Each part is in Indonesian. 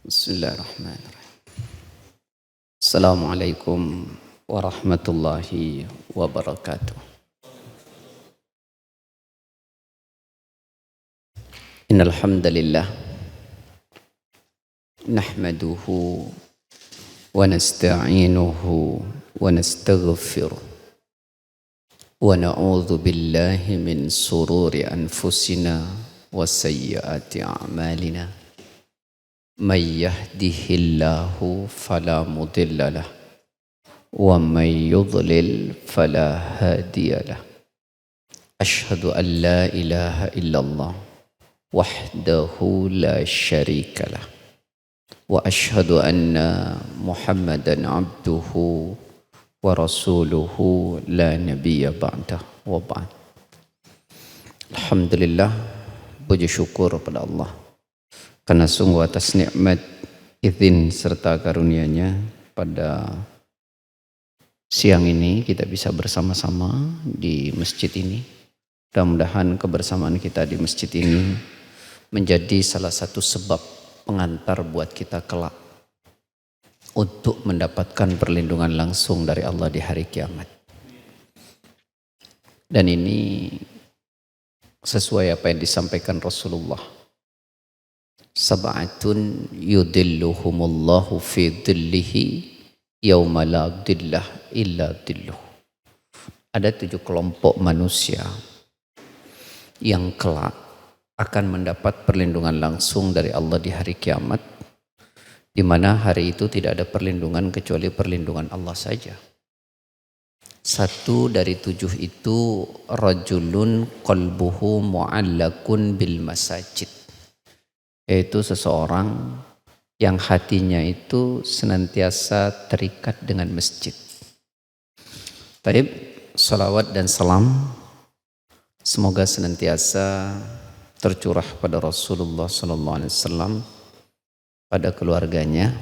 Bismillahirrahmanirrahim. Assalamualaikum warahmatullahi wabarakatuh. Innal hamdalillah nahmaduhu wa nasta'inuhu wa nastaghfiruh wa na'udzu billahi min sururi anfusina wa sayyiati a'malina. May yahdihillahu fala mudilla lah wa may yudlil fala hadiyalah. Ashhadu an la ilaha illallah wahdahu la syarikalah wa ashhadu anna Muhammadan abduhu wa rasuluhu la nabiyya ba'dah wa ba'd. Alhamdulillah, puji syukur pada Allah karena sungguh atas nikmat, izin serta karunia-Nya pada siang ini kita bisa bersama-sama di masjid ini. Mudah-mudahan kebersamaan kita di masjid ini menjadi salah satu sebab pengantar buat kita kelak untuk mendapatkan perlindungan langsung dari Allah di hari kiamat. Dan ini sesuai apa yang disampaikan Rasulullah. Sab'atun yudilluhumullahu fi dhillihi yauma la dhillah illa dhilluh. Ada 7 kelompok manusia yang kelak akan mendapat perlindungan langsung dari Allah di hari kiamat, di mana hari itu tidak ada perlindungan kecuali perlindungan Allah saja. 1 dari 7 itu rajulun qalbuhu mu'allakun bil masajid, yaitu seseorang yang hatinya itu senantiasa terikat dengan masjid. Taib, salawat dan salam semoga senantiasa tercurah pada Rasulullah SAW, pada keluarganya,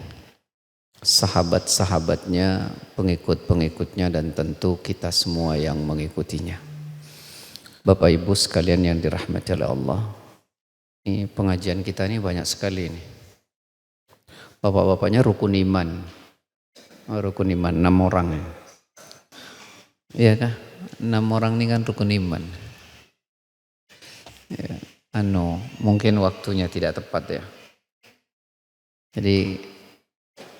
sahabat-sahabatnya, pengikut-pengikutnya, dan tentu kita semua yang mengikutinya. Bapak Ibu sekalian yang dirahmati oleh Allah, ini pengajian kita ini banyak sekali nih. Bapak-bapaknya rukun iman. Rukun iman 6 orang ya. Iya kah? 6 orang ini kan rukun iman. Ya, mungkin waktunya tidak tepat ya. Jadi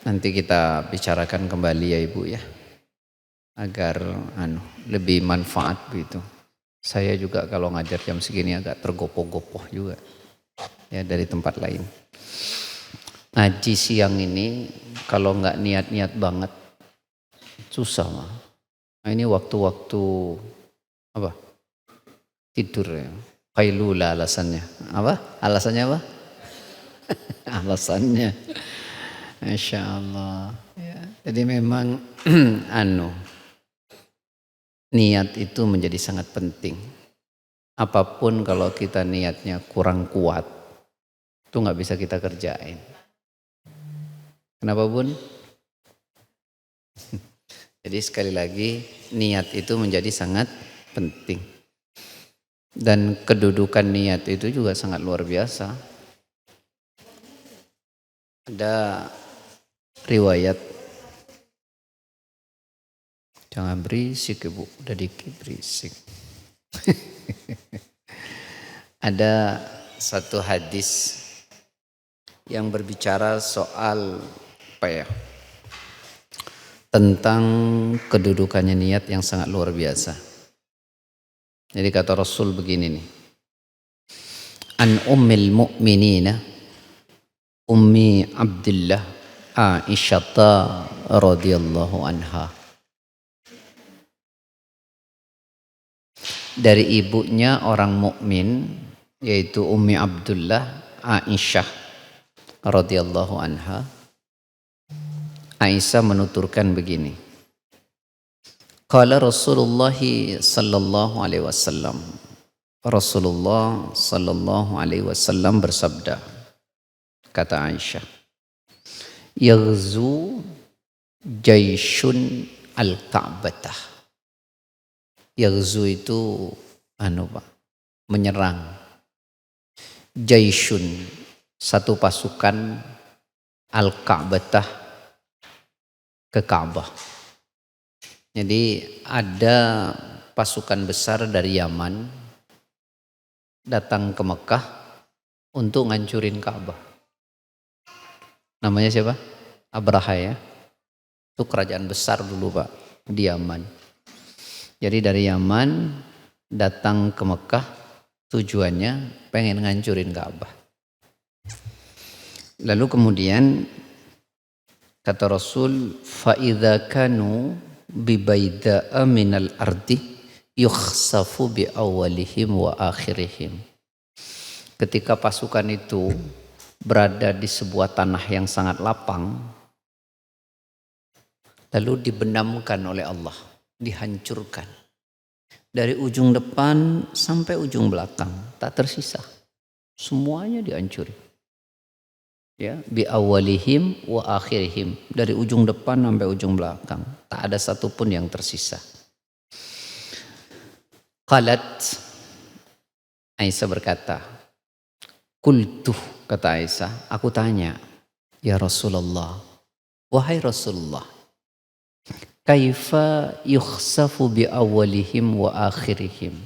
nanti kita bicarakan kembali ya Ibu ya. Agar lebih manfaat begitu. Saya juga kalau ngajar jam segini agak tergopoh-gopoh juga. Ya, dari tempat lain. Ngaji siang ini kalau nggak niat-niat banget susah mah. Nah, ini waktu-waktu apa? Tidur ya. Qailula alasannya. Apa? Alasannya apa? Alasannya. Masya Allah. Ya, jadi memang niat itu menjadi sangat penting. Apapun kalau kita niatnya kurang kuat, itu nggak bisa kita kerjain. Kenapa Bun? Jadi sekali lagi niat itu menjadi sangat penting. Dan kedudukan niat itu juga sangat luar biasa. Ada riwayat, jangan berisik Ibu, udah dikit berisik. Ada satu hadis yang berbicara soal tentang kedudukannya niat yang sangat luar biasa. Jadi kata Rasul begini nih. An ummil mu'minina Ummi Abdullah Aisyata radhiyallahu anha. Dari ibunya orang mukmin yaitu Ummi Abdullah Aisyah radhiyallahu anha. Aisyah menuturkan begini. Qala Rasulullah sallallahu alaihi wasallam. Rasulullah sallallahu alaihi wasallam bersabda, kata Aisyah, yaghzu jaisyun al-Ka'batah. Yaghzu itu menyerang. Jaisyun, satu pasukan Al-Ka'batah, ke Ka'bah. Jadi ada pasukan besar dari Yaman datang ke Mekah untuk ngancurin Ka'bah. Namanya siapa? Abraha ya. Itu kerajaan besar dulu Pak di Yaman. Jadi dari Yaman datang ke Mekah, tujuannya pengen ngancurin Ka'bah. Lalu kemudian kata Rasul, فَإِذَا كَانُوا بِبَيْدَاءَ مِنَ الْأَرْضِ يُخْسَفُ بِأَوَّلِهِمْ وَآخِرِهِمْ. Ketika pasukan itu berada di sebuah tanah yang sangat lapang, lalu dibenamkan oleh Allah, dihancurkan. Dari ujung depan sampai ujung belakang, tak tersisa. Semuanya dihancurin. Ya, bi awalihim wa akhirihim, dari ujung depan sampai ujung belakang, tak ada satupun yang tersisa. Qalat, Aisyah berkata, qultu, kata Aisyah, aku tanya, ya Rasulullah, wahai Rasulullah, kaifa yukhsafu bi awalihim wa akhirihim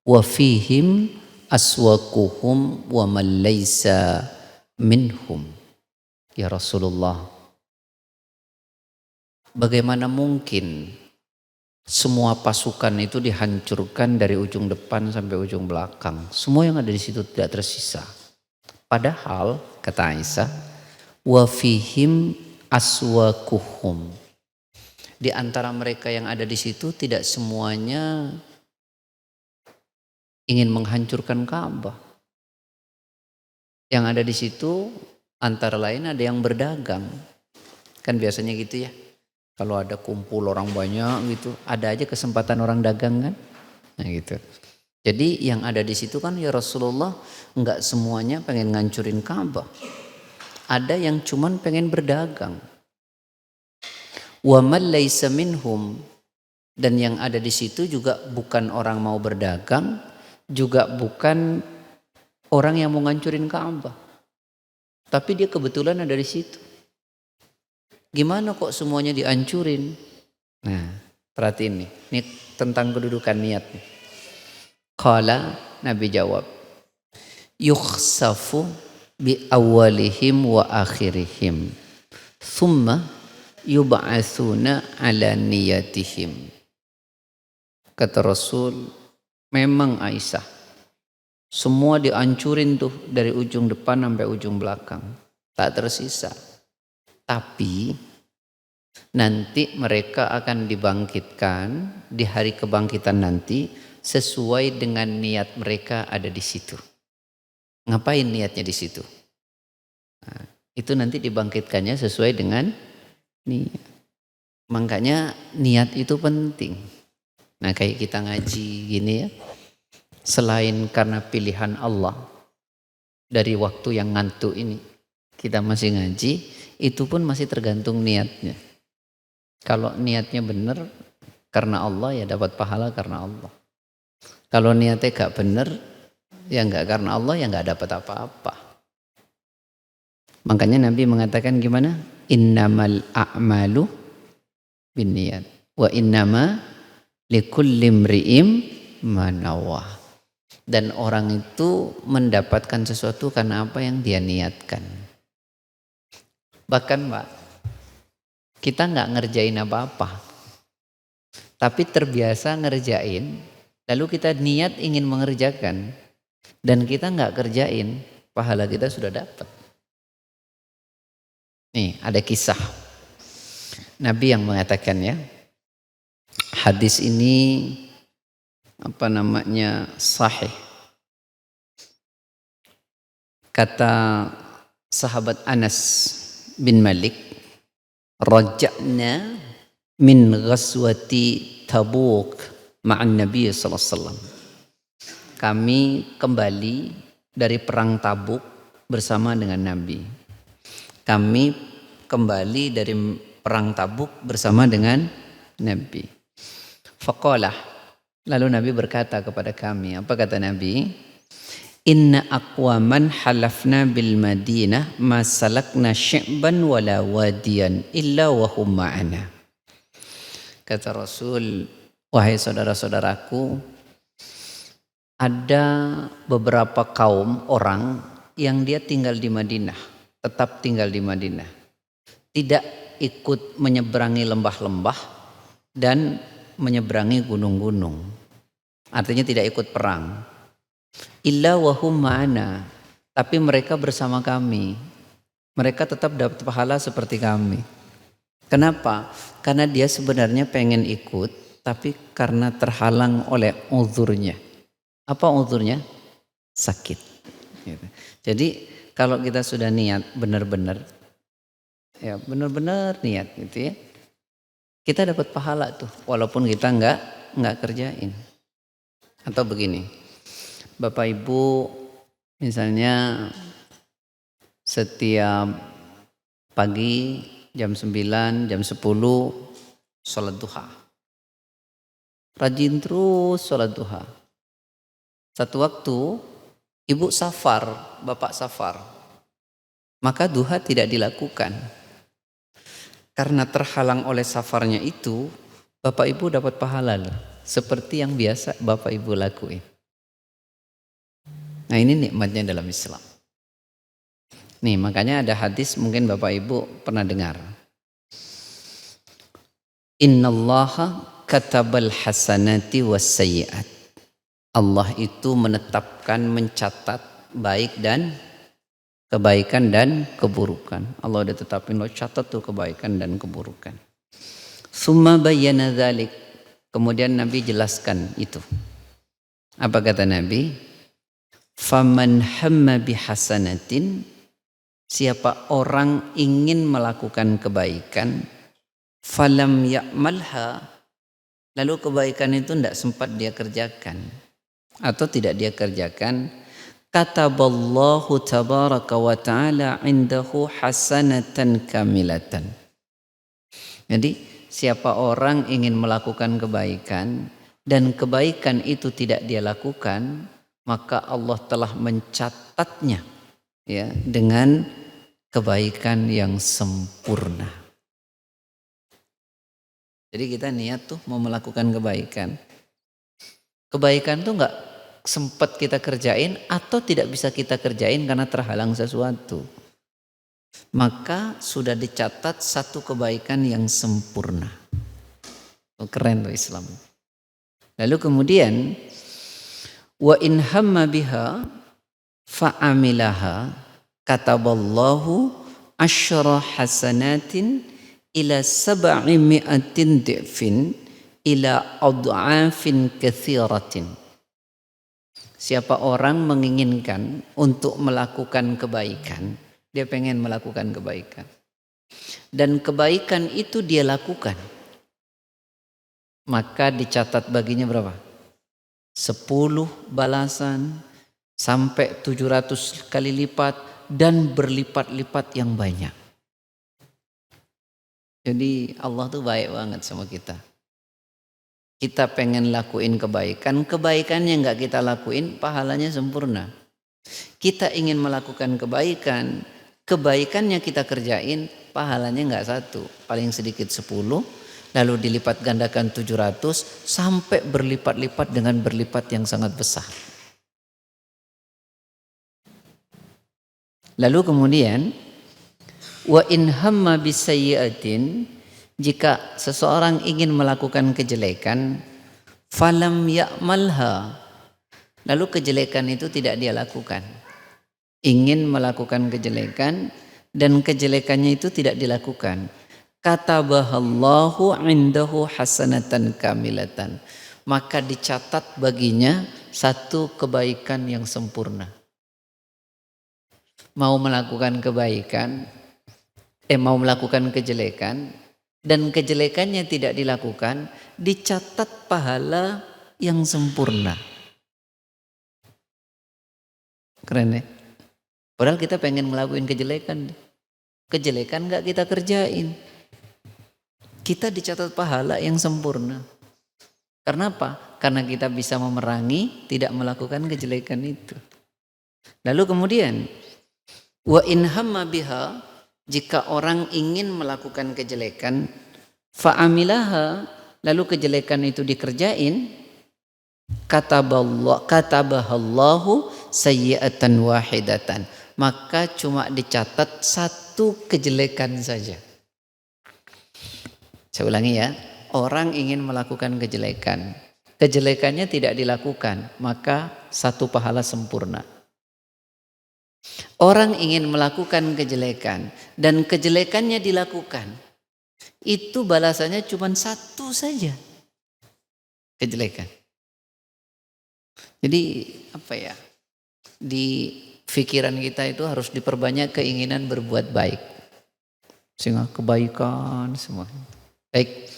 wa fihim aswaquhum wa man laysa minhum. Ya Rasulullah, bagaimana mungkin semua pasukan itu dihancurkan dari ujung depan sampai ujung belakang, semua yang ada di situ tidak tersisa. Padahal kata Aisyah, wa fihim aswaquhum, di antara mereka yang ada di situ tidak semuanya ingin menghancurkan Ka'bah. Yang ada di situ antara lain ada yang berdagang. Kan biasanya gitu ya. Kalau ada kumpul orang banyak gitu, ada aja kesempatan orang dagang kan. Nah gitu. Jadi yang ada di situ kan ya Rasulullah, enggak semuanya pengen ngancurin Ka'bah. Ada yang cuman pengen berdagang. Wa man laysa minhum, dan yang ada di situ juga bukan orang mau berdagang, juga bukan orang yang mau ngancurin Ka'bah. Tapi dia kebetulan ada di situ. Gimana kok semuanya dihancurin? Nah, perhatiin nih. Ini tentang kedudukan niat nih. Qala, Nabi jawab, yukhsafu bi awalihim wa akhirihim, thumma yub'atsuna ala niyatihim. Kata Rasul, memang Aisyah, semua dihancurin tuh dari ujung depan sampai ujung belakang, tak tersisa. Tapi nanti mereka akan dibangkitkan di hari kebangkitan nanti sesuai dengan niat mereka ada di situ. Ngapain niatnya di situ? Nah, itu nanti dibangkitkannya sesuai dengan niat. Makanya niat itu penting. Nah kayak kita ngaji gini ya, selain karena pilihan Allah, dari waktu yang ngantuk ini kita masih ngaji, itu pun masih tergantung niatnya. Kalau niatnya benar karena Allah ya dapat pahala karena Allah. Kalau niatnya gak benar ya gak karena Allah ya gak dapat apa-apa. Makanya Nabi mengatakan gimana? Innamal a'malu binniyat wa innama likulli imri'in ma nawah. Dan orang itu mendapatkan sesuatu karena apa yang dia niatkan. Bahkan Mbak, kita gak ngerjain apa-apa, tapi terbiasa ngerjain, lalu kita niat ingin mengerjakan, dan kita gak kerjain, pahala kita sudah dapat. Nih ada kisah Nabi yang mengatakan ya, hadis ini sahih. Kata sahabat Anas bin Malik, raja'na min ghazwati Tabuk ma'an Nabi sallallahu alaihi wasallam. Kami kembali dari perang Tabuk bersama dengan Nabi. Kami kembali dari perang Tabuk bersama dengan Nabi. Faqalah, lalu Nabi berkata kepada kami, apa kata Nabi? Inna aqwaman halafna bil Madinah ma salakna syi'ban wala wadiyan illa wa hum ma'ana. Kata Rasul, wahai saudara-saudaraku, ada beberapa kaum orang yang dia tinggal di Madinah, tetap tinggal di Madinah. Tidak ikut menyeberangi lembah-lembah dan menyeberangi gunung-gunung. Artinya tidak ikut perang. Illa wahum ma'ana, tapi mereka bersama kami. Mereka tetap dapat pahala seperti kami. Kenapa? Karena dia sebenarnya pengen ikut, tapi karena terhalang oleh uzurnya. Apa uzurnya? Sakit. Jadi kalau kita sudah niat benar-benar, ya benar-benar niat gitu ya, kita dapat pahala tuh, walaupun kita nggak kerjain. Atau begini. Bapak Ibu misalnya setiap pagi jam 9, jam 10 sholat duha. Rajin terus sholat duha. Satu waktu ibu safar, bapak safar. Maka duha tidak dilakukan. Karena terhalang oleh safarnya itu, bapak ibu dapat pahala loh. Seperti yang biasa bapak ibu lakuin. Nah ini nikmatnya dalam Islam. Nih makanya ada hadis mungkin Bapak Ibu pernah dengar. Innallaha katabal hasanati was sayyi'at. Allah itu menetapkan, mencatat baik dan kebaikan dan keburukan. Allah udah tetapin, lo catat tuh kebaikan dan keburukan. Summa bayyana dzalik. Kemudian Nabi jelaskan itu. Apa kata Nabi? Faman hamma bihasanatin, siapa orang ingin melakukan kebaikan, falam ya'malha, lalu kebaikan itu tidak sempat dia kerjakan atau tidak dia kerjakan, kataballahu tabaraka wa ta'ala indahu hasanatan kamilatan. Jadi siapa orang ingin melakukan kebaikan dan kebaikan itu tidak dia lakukan, maka Allah telah mencatatnya ya dengan kebaikan yang sempurna. Jadi kita niat tuh mau melakukan kebaikan. Kebaikan tuh nggak sempat kita kerjain atau tidak bisa kita kerjain karena terhalang sesuatu. Maka sudah dicatat satu kebaikan yang sempurna. Oh, keren tuh Islam. Lalu kemudian wa in hamma biha fa'amilaha kataballahu asyra hasanatin ila 700 di'fin ila ad'afin katsiratin. Siapa orang menginginkan untuk melakukan kebaikan, dia pengen melakukan kebaikan, dan kebaikan itu dia lakukan, maka dicatat baginya berapa? 10 balasan sampai 700 kali lipat dan berlipat-lipat yang banyak. Jadi Allah tuh baik banget sama kita. Kita pengen lakuin kebaikan, kebaikannya nggak kita lakuin, pahalanya sempurna. Kita ingin melakukan kebaikan, kebaikannya kita kerjain, pahalanya nggak satu, paling sedikit 10. Lalu dilipat gandakan 700 sampai berlipat-lipat dengan berlipat yang sangat besar. Lalu kemudian wa in hamma bisayyi'atin, jika seseorang ingin melakukan kejelekan, falam ya'malha, lalu kejelekan itu tidak dia lakukan. Ingin melakukan kejelekan dan kejelekannya itu tidak dilakukan. Katabahallahu indahu hasanatan kamilatan, maka dicatat baginya satu kebaikan yang sempurna. Mau melakukan kebaikan, mau melakukan kejelekan dan kejelekannya tidak dilakukan, dicatat pahala yang sempurna. Keren ya? Padahal kita pengen ngelakuin kejelekan, kejelekan nggak kita kerjain. Kita dicatat pahala yang sempurna. Karena apa? Karena kita bisa memerangi tidak melakukan kejelekan itu. Lalu kemudian wa in hamma biha, jika orang ingin melakukan kejelekan, fa'amilaha, lalu kejelekan itu dikerjain, katabahallahu sayyi'atan wahidatan, maka cuma dicatat satu kejelekan saja. Saya ulangi ya, orang ingin melakukan kejelekan, kejelekannya tidak dilakukan, maka satu pahala sempurna. Orang ingin melakukan kejelekan dan kejelekannya dilakukan, itu balasannya cuma satu saja, kejelekan. Jadi apa ya, di pikiran kita itu harus diperbanyak keinginan berbuat baik, sehingga kebaikan semua. Baik,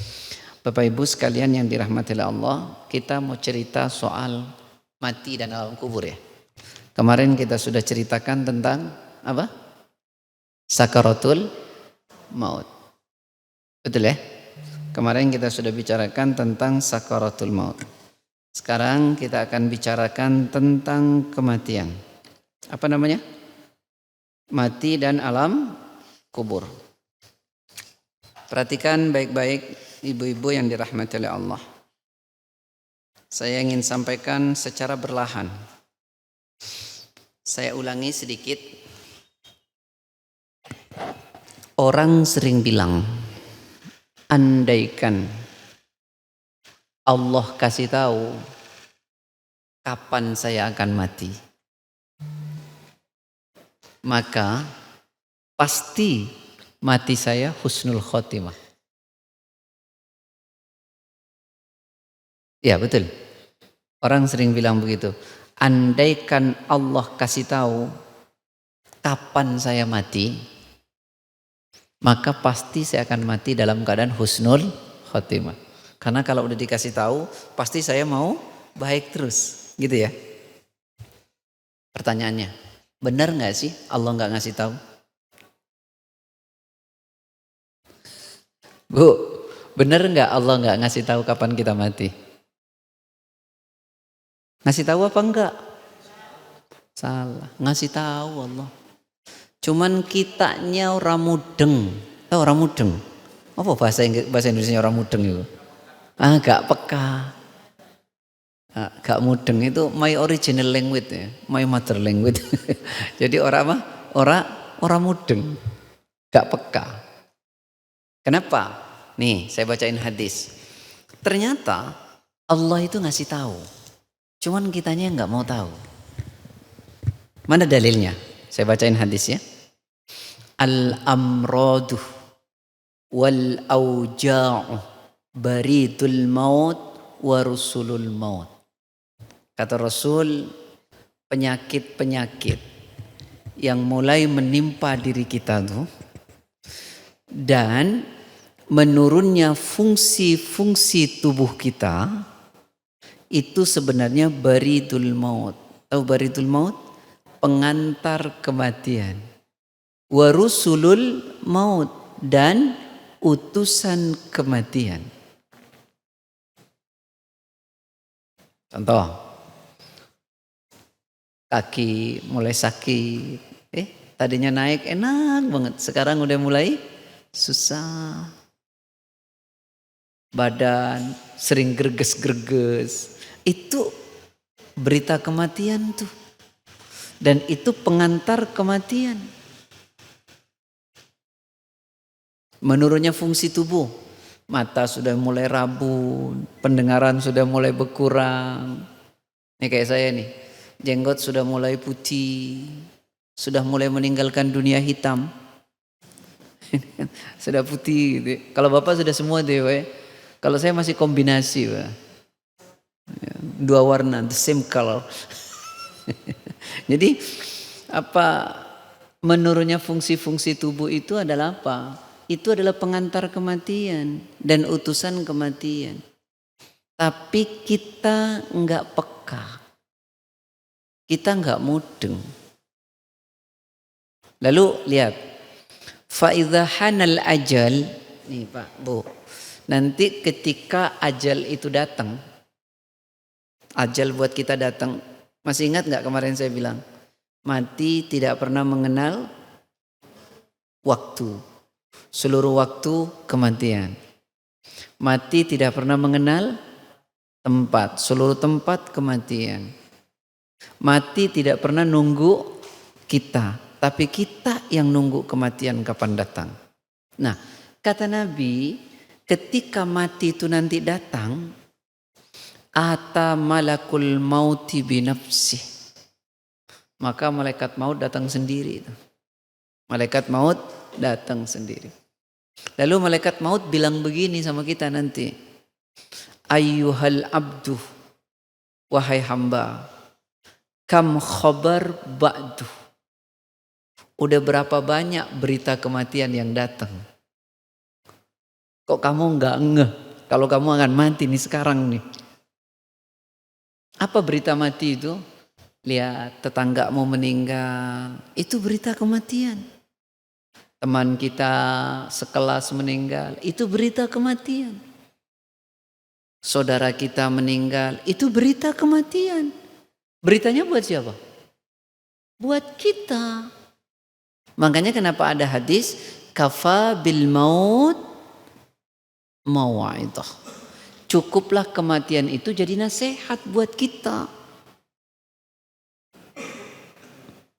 Bapak Ibu sekalian yang dirahmati Allah, kita mau cerita soal mati dan alam kubur ya. Kemarin kita sudah ceritakan tentang apa? Sakaratul maut. Betul ya? Kemarin kita sudah bicarakan tentang sakaratul maut. Sekarang kita akan bicarakan tentang kematian. Apa namanya? Mati dan alam kubur. Perhatikan baik-baik ibu-ibu yang dirahmati oleh Allah. Saya ingin sampaikan secara berlahan. Saya ulangi sedikit. Orang sering bilang, andaikan Allah kasih tahu kapan saya akan mati, maka pasti mati saya husnul khotimah. Ya betul. Orang sering bilang begitu. Andaikan Allah kasih tahu kapan saya mati, maka pasti saya akan mati dalam keadaan husnul khotimah. Karena kalau udah dikasih tahu, pasti saya mau baik terus, gitu ya. Pertanyaannya, benar nggak sih Allah nggak ngasih tahu? Bu, benar nggak Allah nggak ngasih tahu kapan kita mati? Ngasih tahu apa enggak? Salah, ngasih tahu Allah. Cuman kitanya orang mudeng. Tahu orang mudeng? Apa bahasa Indonesia orang mudeng itu? Gak peka. Gak mudeng itu my original language ya, my mother language. Jadi orang apa? Orang mudeng. Gak peka. Kenapa? Nih, saya bacain hadis. Ternyata Allah itu ngasih tahu. Cuman kitanya nggak mau tahu. Mana dalilnya? Saya bacain hadis ya. Al-amradu wal auja'u baridul maut wa rusulul maut. Kata Rasul, penyakit-penyakit yang mulai menimpa diri kita tuh dan menurunnya fungsi-fungsi tubuh kita itu sebenarnya baridul maut. Tahu baridul maut? Pengantar kematian. Warusulul maut, dan utusan kematian. Contoh, kaki mulai sakit, tadinya naik enak banget, sekarang udah mulai susah. Badan sering greges-greges. Itu berita kematian tuh. Dan itu pengantar kematian. Menurunnya fungsi tubuh. Mata sudah mulai rabun, pendengaran sudah mulai berkurang. Ini kayak saya nih, jenggot sudah mulai putih, sudah mulai meninggalkan dunia hitam. Sudah putih gitu. Kalau Bapak sudah semua deh, kalau saya masih kombinasi, dua warna, the same color. Jadi apa menurunnya fungsi-fungsi tubuh itu adalah apa? Itu adalah pengantar kematian dan utusan kematian. Tapi kita enggak peka. Kita enggak mudeng. Lalu lihat. Fa idza hanal ajal, nih Pak, Bu. Nanti ketika ajal itu datang, ajal buat kita datang. Masih ingat enggak kemarin saya bilang? Mati tidak pernah mengenal waktu. Seluruh waktu kematian. Mati tidak pernah mengenal tempat. Seluruh tempat kematian. Mati tidak pernah nunggu kita. Tapi kita yang nunggu kematian kapan datang. Nah, kata Nabi, ketika mati itu nanti datang, ata malakul mauti binafsih. Maka malaikat maut datang sendiri. Malaikat maut datang sendiri. Lalu malaikat maut bilang begini sama kita nanti. Ayyuhal abdu, wahai hamba, kam khabar ba'du. Udah berapa banyak berita kematian yang datang? Kok kamu enggak ngeh kalau kamu akan mati nih sekarang nih? Apa berita mati itu? Lihat tetanggamu meninggal, itu berita kematian. Teman kita sekelas meninggal, itu berita kematian. Saudara kita meninggal, itu berita kematian. Beritanya buat siapa? Buat kita. Makanya kenapa ada hadis, kafa bil maut mau'idah. Cukuplah kematian itu jadi nasihat buat kita.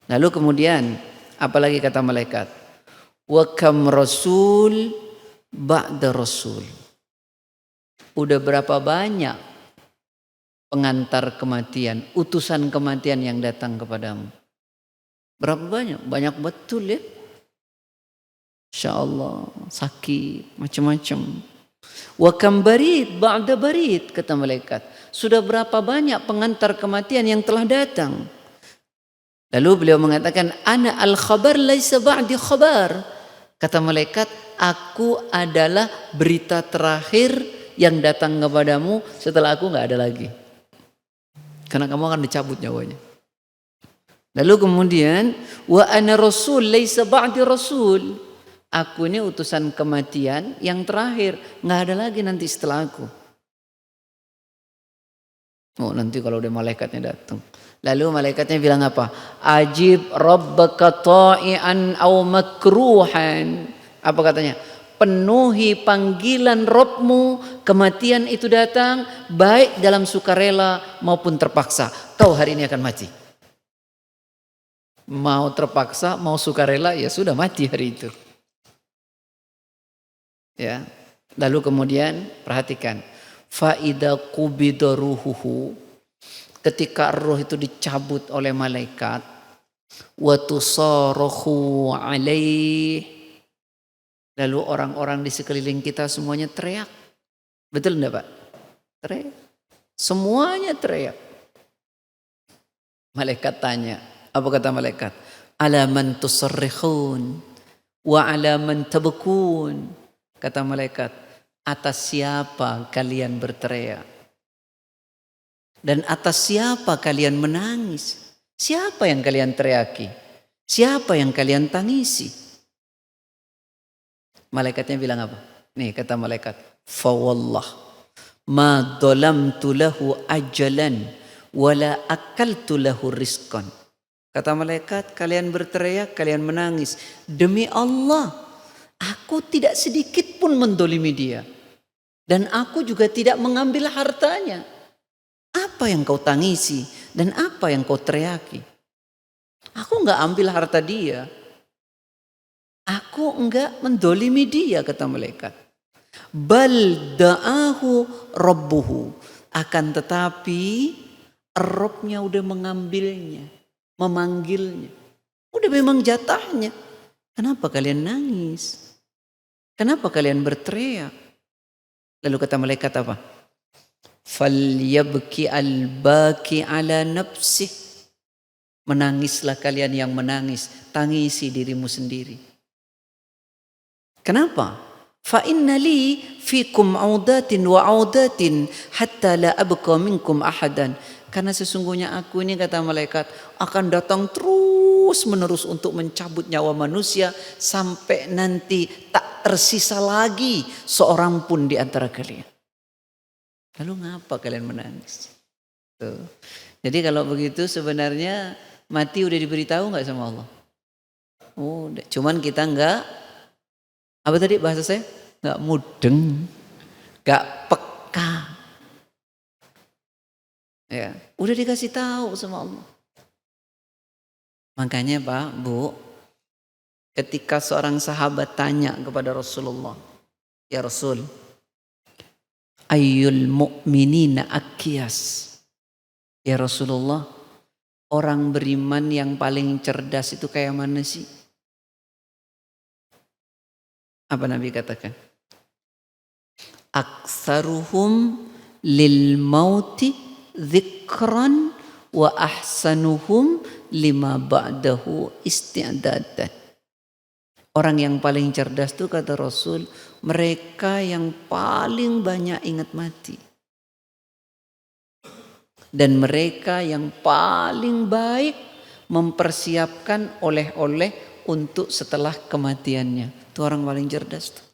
Lalu kemudian apalagi kata malaikat? Wa kam rasul ba'da rasul. Udah berapa banyak pengantar kematian, utusan kematian yang datang kepadamu? Berapa banyak? Banyak betul ya. Insyaallah sakit macam-macam. Wa kam barid ba'da barid, kata malaikat. Sudah berapa banyak pengantar kematian yang telah datang? Lalu beliau mengatakan, ana al-khabar laisa ba'di khabar. Kata malaikat, aku adalah berita terakhir yang datang kepadamu setelah aku enggak ada lagi. Karena kamu akan dicabut nyawanya. Lalu kemudian, wa ana rasul laisa ba'di rasul. Aku ini utusan kematian yang terakhir, enggak ada lagi nanti setelah aku. Oh, nanti kalau udah malaikatnya datang. Lalu malaikatnya bilang apa? Ajib rabbaka ta'ian aw makruhan. Apa katanya? Penuhi panggilan Rabbmu, kematian itu datang baik dalam sukarela maupun terpaksa. Kau hari ini akan mati. Mau terpaksa, mau sukarela, ya sudah mati hari itu. Ya. Lalu kemudian perhatikan, fa idza qubida ruhuhu, ketika roh itu dicabut oleh malaikat, wa tusarahu alaih, lalu orang-orang di sekeliling kita semuanya teriak. Betul enggak, Pak? Teriak. Semuanya teriak. Malaikat tanya, apa kata malaikat? Ala man tusarrikhun wa ala man tabkun. Kata malaikat, atas siapa kalian berteriak? Dan atas siapa kalian menangis? Siapa yang kalian teriaki? Siapa yang kalian tangisi? Malaikatnya bilang apa? Nih kata malaikat, fawallah ma dhalamtu lahu ajalan wala akaltu lahu rizqan. Kata malaikat, kalian berteriak, kalian menangis. Demi Allah, aku tidak sedikit pun mendolimi dia. Dan aku juga tidak mengambil hartanya. Apa yang kau tangisi dan apa yang kau teriaki? Aku enggak ambil harta dia. Aku enggak mendolimi dia, kata malaikat. Bal da'ahu rabbuhu. Akan tetapi Rabbnya udah mengambilnya, memanggilnya. Udah memang jatahnya. Kenapa kalian nangis? Kenapa kalian berteriak? Lalu kata malaikat apa? Falyabki al-baki ala nafsih. Menangislah kalian yang menangis, tangisi dirimu sendiri. Kenapa? Fa inna li fikum audatin wa audatin hatta la abqa minkum ahadan. Karena sesungguhnya aku ini, kata malaikat, akan datang terus menerus untuk mencabut nyawa manusia sampai nanti tak tersisa lagi seorang pun di antara kalian. Lalu ngapa kalian menangis? Tuh. Jadi kalau begitu sebenarnya Mati udah diberitahu nggak sama Allah? Udah. Cuman kita nggak, apa tadi bahasa saya? Nggak mudeng, nggak peka. Ya, udah dikasih tahu sama Allah. Makanya Pak, Bu, ketika seorang sahabat tanya kepada Rasulullah, ya Rasul, ayyul mu'minina akyas. Ya Rasulullah, orang beriman yang paling cerdas itu kayak mana sih? Apa Nabi katakan? Aktsaruhum lil mauti dzikran wa ahsanuhum lima ba'dahu isti'dadan. Orang yang paling cerdas itu kata Rasul, mereka yang paling banyak ingat mati. Dan mereka yang paling baik mempersiapkan oleh-oleh untuk setelah kematiannya. Itu orang paling cerdas tuh.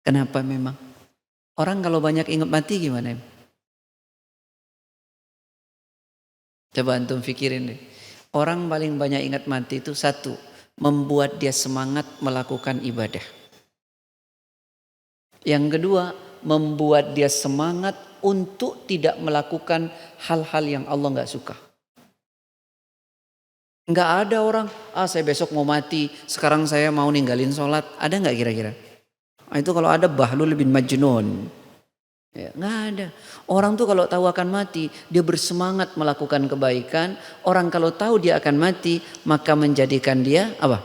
Kenapa memang? Orang kalau banyak ingat mati gimana? Coba antum pikirin deh. Orang paling banyak ingat mati itu satu, membuat dia semangat melakukan ibadah. Yang kedua, membuat dia semangat untuk tidak melakukan hal-hal yang Allah nggak suka. Nggak ada orang, saya besok mau mati, sekarang saya mau ninggalin sholat. Ada nggak kira-kira? Itu kalau ada Bahlul bin Majnun. Ya, nggak ada. Orang tuh kalau tahu akan mati, dia bersemangat melakukan kebaikan. Orang kalau tahu dia akan mati, maka menjadikan dia apa?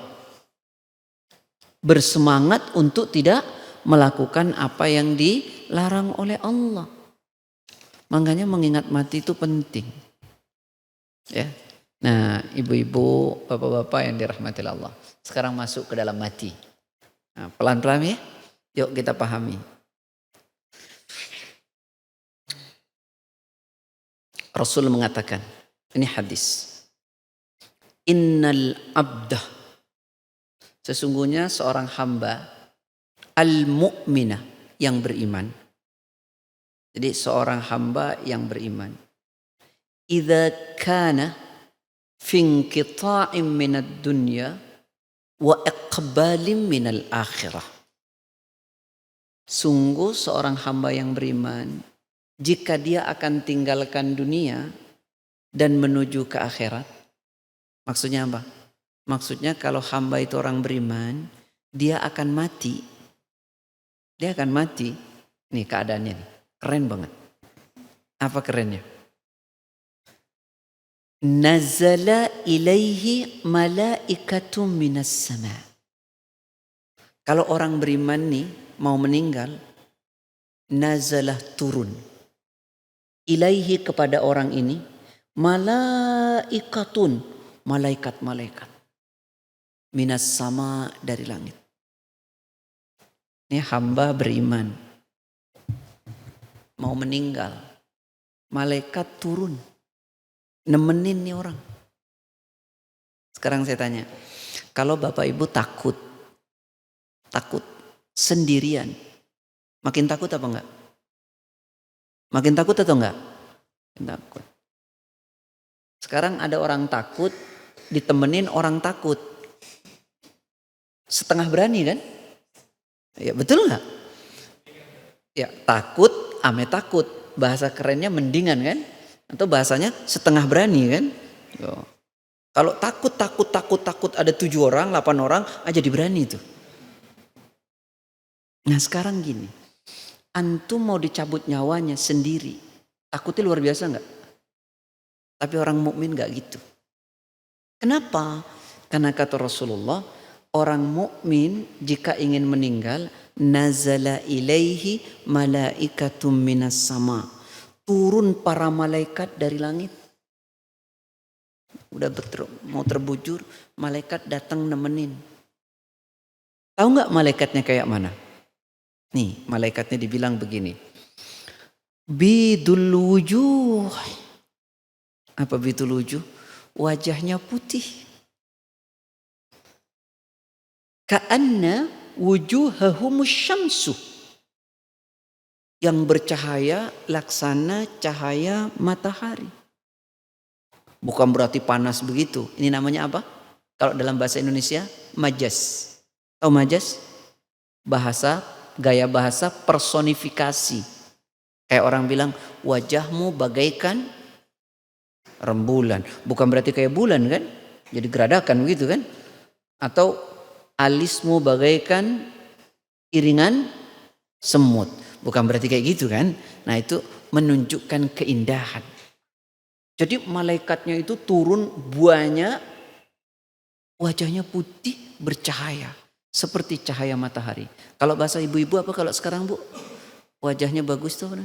Bersemangat untuk tidak melakukan apa yang dilarang oleh Allah. Makanya mengingat mati itu penting. Ya. Nah, ibu-ibu, bapak-bapak yang dirahmati Allah. Sekarang masuk ke dalam mati. Nah, pelan-pelan ya. Yuk kita pahami. Rasul mengatakan, ini hadis. Innal abdah. Sesungguhnya seorang hamba al-mu'minah yang beriman. Jadi seorang hamba yang beriman. Idza kana fi inqita'in minad dunya wa iqbalin minal akhirah. Sungguh seorang hamba yang beriman, jika dia akan tinggalkan dunia dan menuju ke akhirat. Maksudnya apa? Maksudnya kalau hamba itu orang beriman, dia akan mati. Dia akan mati. Nih keadaannya nih. Keren banget. Apa kerennya? Nazala ilaihi malaikatum minas sama. Kalau orang beriman nih mau meninggal, nazalah turun. Ilaihi kepada orang ini malaikatun, malaikat-malaikat. Minas sama dari langit. Ini hamba beriman. Mau meninggal, malaikat turun, nemenin nih orang. Sekarang saya tanya, kalau bapak ibu takut sendirian, makin takut apa enggak? Makin takut atau enggak? Takut. Sekarang ada orang takut, ditemenin orang takut, setengah berani kan? Ya betul enggak? Ya takut. Ame takut, bahasa kerennya mendingan kan? Atau bahasanya setengah berani kan? Yo. Kalau takut ada 7 orang, 8 orang aja diberani itu. Nah sekarang gini, antum mau dicabut nyawanya sendiri, takutnya luar biasa enggak? Tapi orang mukmin enggak gitu. Kenapa? Karena kata Rasulullah, orang mukmin jika ingin meninggal, nazala ilaihi malaikatum minas sama. Turun para malaikat dari langit. Udah mau terbujur, malaikat datang nemenin. Tahu nggak malaikatnya kayak mana? Nih, malaikatnya dibilang begini. Bidul wujuh. Apa bidul wujuh? Wajahnya putih. Ka'anna wujuhahumus syamsu, yang bercahaya laksana cahaya matahari. Bukan berarti panas begitu. Ini namanya apa? Kalau dalam bahasa Indonesia, majas. Tahu majas? Bahasa, gaya bahasa personifikasi. Kayak orang bilang, wajahmu bagaikan rembulan. Bukan berarti kayak bulan kan? Jadi geradakan begitu kan? Atau alismu bagaikan iringan semut. Bukan berarti kayak gitu kan? Nah itu menunjukkan keindahan. Jadi malaikatnya itu turun banyak, wajahnya putih bercahaya. Seperti cahaya matahari. Kalau bahasa ibu-ibu apa kalau sekarang bu? Wajahnya bagus tuh.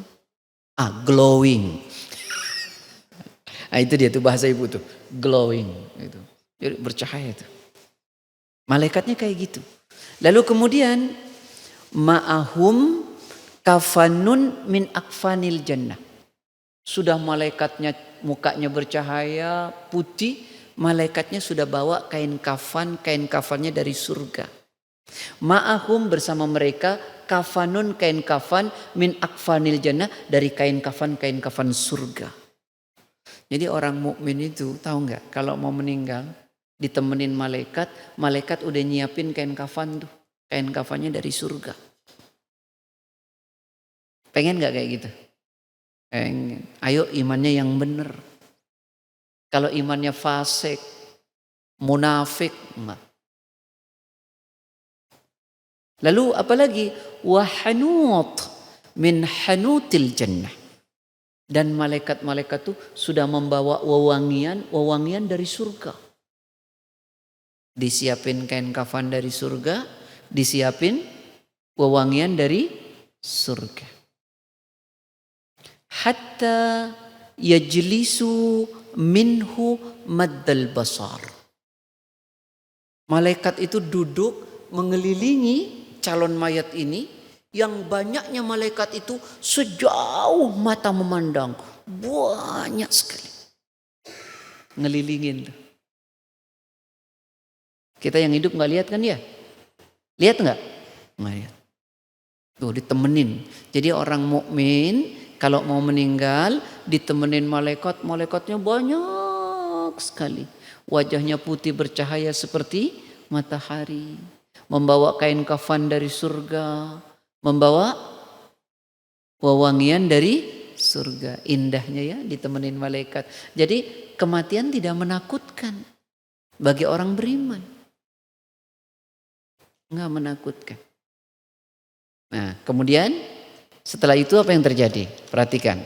Glowing. Nah itu dia tuh bahasa ibu tuh. Glowing. Gitu. Jadi bercahaya tuh. Malaikatnya kayak gitu. Lalu kemudian ma'ahum kafanun min akfanil jannah. Sudah malaikatnya mukanya bercahaya putih, malaikatnya sudah bawa kain kafannya dari surga. Ma'ahum bersama mereka kafanun kain kafan min akfanil jannah dari kain kafan surga. Jadi orang mukmin itu tahu nggak kalau mau meninggal ditemenin malaikat, malaikat udah nyiapin kain kafan tuh, kain kafannya dari surga. Pengen nggak kayak gitu? Pengen. Ayo imannya yang benar. Kalau imannya fasik, munafik, enggak. Lalu apalagi wahanut min hanutil jannah. Dan malaikat-malaikat itu sudah membawa wewangian dari surga. Disiapin kain kafan dari surga, disiapin wewangian dari surga. Hatta yajlisu minhu maddal basar. Malaikat itu duduk mengelilingi calon mayat ini, yang banyaknya malaikat itu sejauh mata memandang, banyak sekali ngelilingin. Kita yang hidup nggak lihat kan ya? Lihat nggak? Nggak lihat. Tuh ditemenin. Jadi orang mukmin kalau mau meninggal ditemenin malaikat, malaikatnya banyak sekali. Wajahnya putih bercahaya seperti matahari. Membawa kain kafan dari surga. Membawa wewangian dari surga. Indahnya ya ditemenin malaikat. Jadi kematian tidak menakutkan bagi orang beriman. Enggak menakutkan. Nah kemudian setelah itu apa yang terjadi? Perhatikan.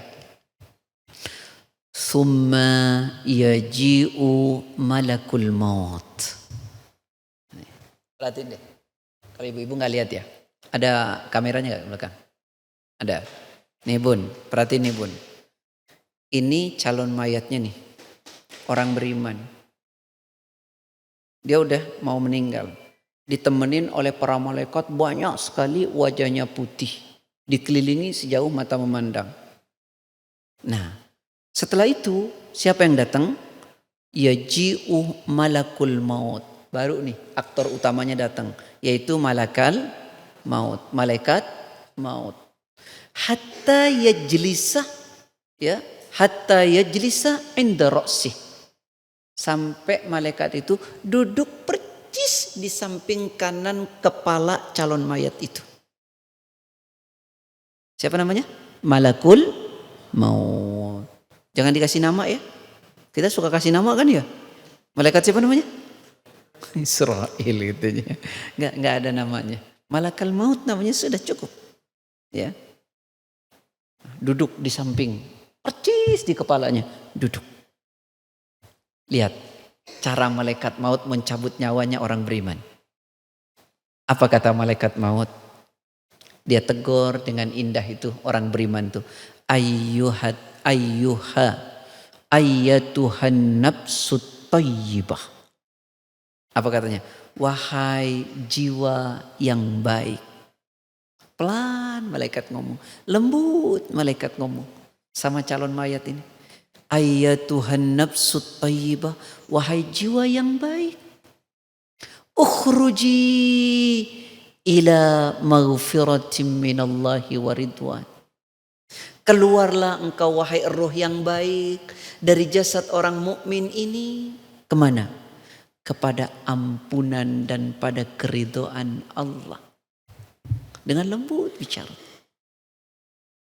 Summa yaji'u malakul maut. Perhatiin deh. Kalau ibu-ibu gak lihat ya. Ada kameranya gak belakang? Ada. Nih bun, perhatiin nih bun. Ini calon mayatnya nih. Orang beriman. Dia udah mau meninggal. Ditemenin oleh para malaikat banyak sekali, wajahnya putih. Dikelilingi sejauh mata memandang. Nah setelah itu siapa yang datang? Yaji'u malakul maut. Baru nih aktor utamanya datang. Yaitu malaikat maut. Hatta yajlisa ya, hatta yajlisa inda ra'sih. Sampai malaikat itu duduk percis di samping kanan kepala calon mayat itu. Siapa namanya? Malakul maut. Jangan dikasih nama ya. Kita suka kasih nama kan ya. Malaikat siapa namanya? Israel gitu ya. Enggak ada namanya. Malakul maut namanya sudah cukup. Ya. Duduk di samping, percis di kepalanya, duduk. Lihat cara malaikat maut mencabut nyawanya orang beriman. Apa kata malaikat maut? Dia tegur dengan indah itu orang beriman tuh. Ayyatuhan nafsut thayyibah. Apa katanya? Wahai jiwa yang baik. Pelan malaikat ngomong. Lembut malaikat ngomong. Sama calon mayat ini. Ayyatuhan nafsut thayyibah. Wahai jiwa yang baik. Ukhruji ila maghfiratin minallahi wa ridwan. Keluarlah engkau wahai roh yang baik dari jasad orang mukmin ini. Kemana? Kepada ampunan dan pada keridhaan Allah. Dengan lembut bicara.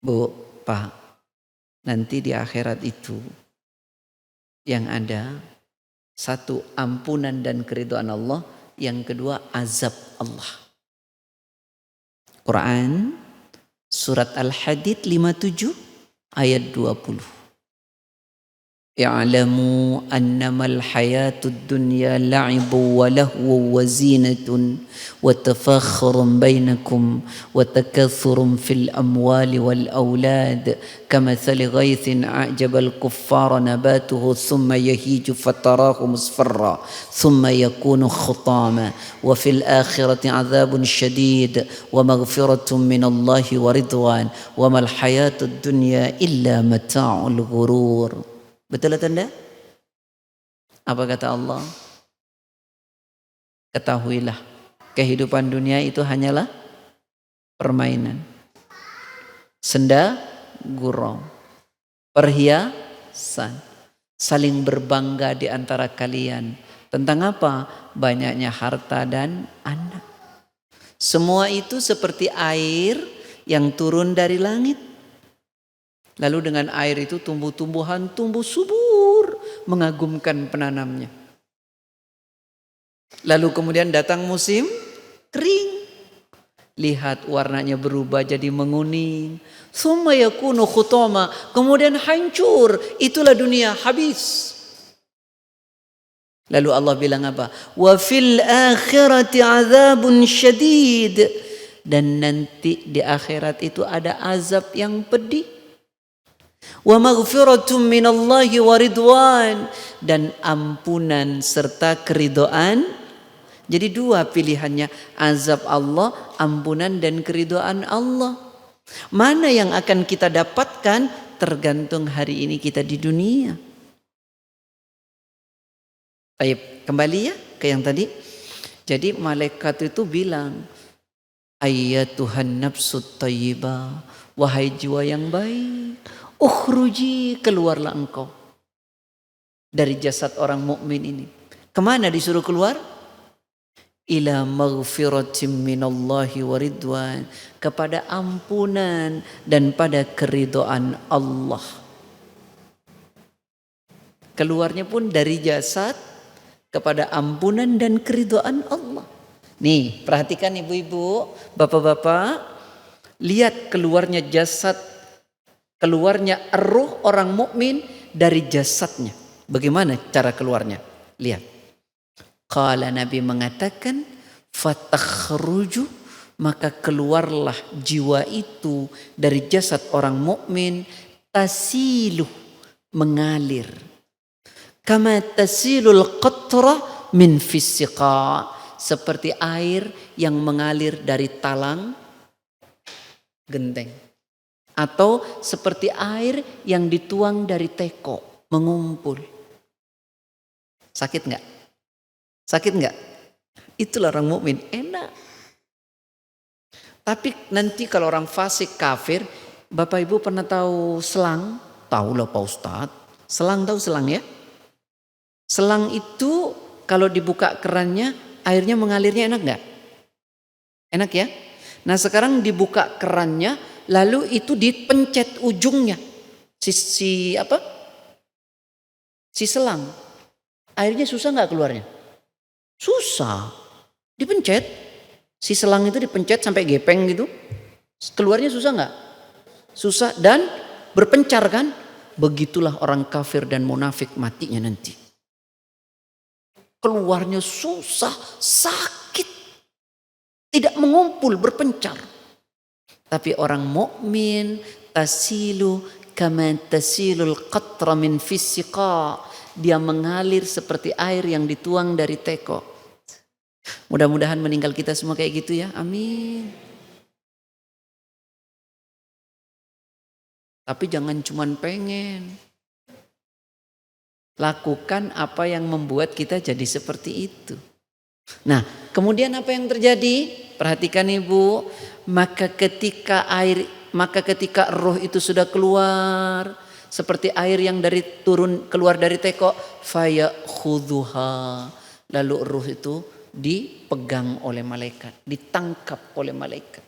Bu, Pak, nanti di akhirat itu yang ada satu ampunan dan keridhaan Allah, yang kedua azab Allah. Quran surat Al-Hadid 57 ayat 20. I'lamu annamal hayatud dunya la'ibu wa lahu wa zinatun wa tafakhurun bainakum wa takathurun fil amwali wal awlad kamathali ghaithin a'jabal kuffara nabatuhu thumma yahiju fatarahu musfarra thumma yakunu khutama wa fil akhirati azabun syadid wa maghfiratun minallahi wa ridwan wa mal hayatud dunya illa mata'ul ghurur. Betul atau tidak? Apa kata Allah? Ketahuilah, kehidupan dunia itu hanyalah permainan. Senda gurau, perhiasan, saling berbangga di antara kalian. Tentang apa? Banyaknya harta dan anak. Semua itu seperti air yang turun dari langit. Lalu dengan air itu tumbuh-tumbuhan tumbuh subur, mengagumkan penanamnya. Lalu kemudian datang musim kering. Lihat warnanya berubah jadi menguning. Tsumma yakunu khutama, kemudian hancur. Itulah dunia, habis. Lalu Allah bilang apa? Wa fil akhirati azabun syadid. Dan nanti di akhirat itu ada azab yang pedih. Wa maghfiratum minallahi wa ridwan, dan ampunan serta keridhaan. Jadi dua pilihannya, azab Allah, ampunan dan keridhaan Allah. Mana yang akan kita dapatkan tergantung hari ini kita di dunia. Baik, kembali ya ke yang tadi. Jadi malaikat itu bilang, ayyatuhan nafsut thayyibah, wahai jiwa yang baik, ukhruji, keluarlah engkau dari jasad orang mukmin ini. Kemana disuruh keluar? Ila maghfiratin minallahi wa ridwan, kepada ampunan dan pada keridhaan Allah. Keluarnya pun dari jasad kepada ampunan dan keridhaan Allah. Nih, perhatikan ibu-ibu, bapak-bapak, lihat keluarnya jasad, keluarnya ruh orang mukmin dari jasadnya. Bagaimana cara keluarnya? Lihat. Qala, Nabi mengatakan, fatakhruju, maka keluarlah jiwa itu dari jasad orang mukmin, tasilu, mengalir. Kama tasilul qatra min fisiqa, seperti air yang mengalir dari talang genteng. Atau seperti air yang dituang dari teko, mengumpul. Sakit enggak? Sakit enggak? Itulah orang mukmin, enak. Tapi nanti kalau orang fasik kafir, Bapak Ibu pernah tahu selang? Tahu lah Pak Ustadz. Selang, tahu selang ya? Selang itu kalau dibuka kerannya, airnya mengalirnya enak enggak? Enak ya? Nah sekarang dibuka kerannya, lalu itu dipencet ujungnya. Si selang. Airnya susah enggak keluarnya? Susah. Dipencet. Si selang itu dipencet sampai gepeng gitu. Keluarnya susah enggak? Susah dan berpencar kan? Begitulah orang kafir dan munafik matinya nanti. Keluarnya susah, sakit. Tidak mengumpul, berpencar. Tapi orang mukmin tasilu kama tasilul qatra min fisiqa, dia mengalir seperti air yang dituang dari teko. Mudah-mudahan meninggal kita semua kayak gitu ya, amin. Tapi jangan cuman pengen. Lakukan apa yang membuat kita jadi seperti itu. Nah, kemudian apa yang terjadi? Perhatikan ibu, maka ketika air maka ketika roh itu sudah keluar seperti air yang keluar dari teko, fayakhudhuha, lalu roh itu dipegang oleh malaikat, ditangkap oleh malaikat.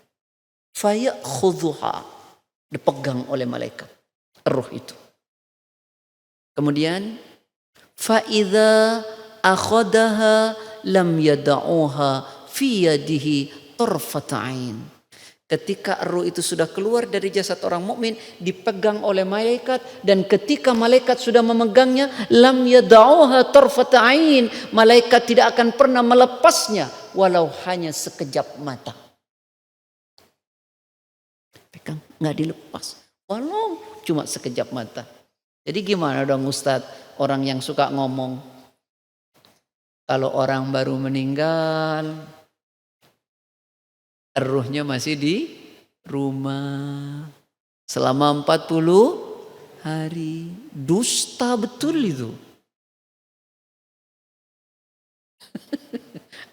Fayakhudhuha, dipegang oleh malaikat roh itu. Kemudian faidza akhadaha lam yada'uha fi yadihi tarfat ain. Ketika roh itu sudah keluar dari jasad orang mukmin, dipegang oleh malaikat, dan ketika malaikat sudah memegangnya, lam yada'uha tarfat ain, malaikat tidak akan pernah melepasnya walau hanya sekejap mata. Pegang, nggak dilepas walau cuma sekejap mata. Jadi gimana dong Ustadz, orang yang suka ngomong kalau orang baru meninggal ruhnya masih di rumah selama 40 hari. Dusta betul itu.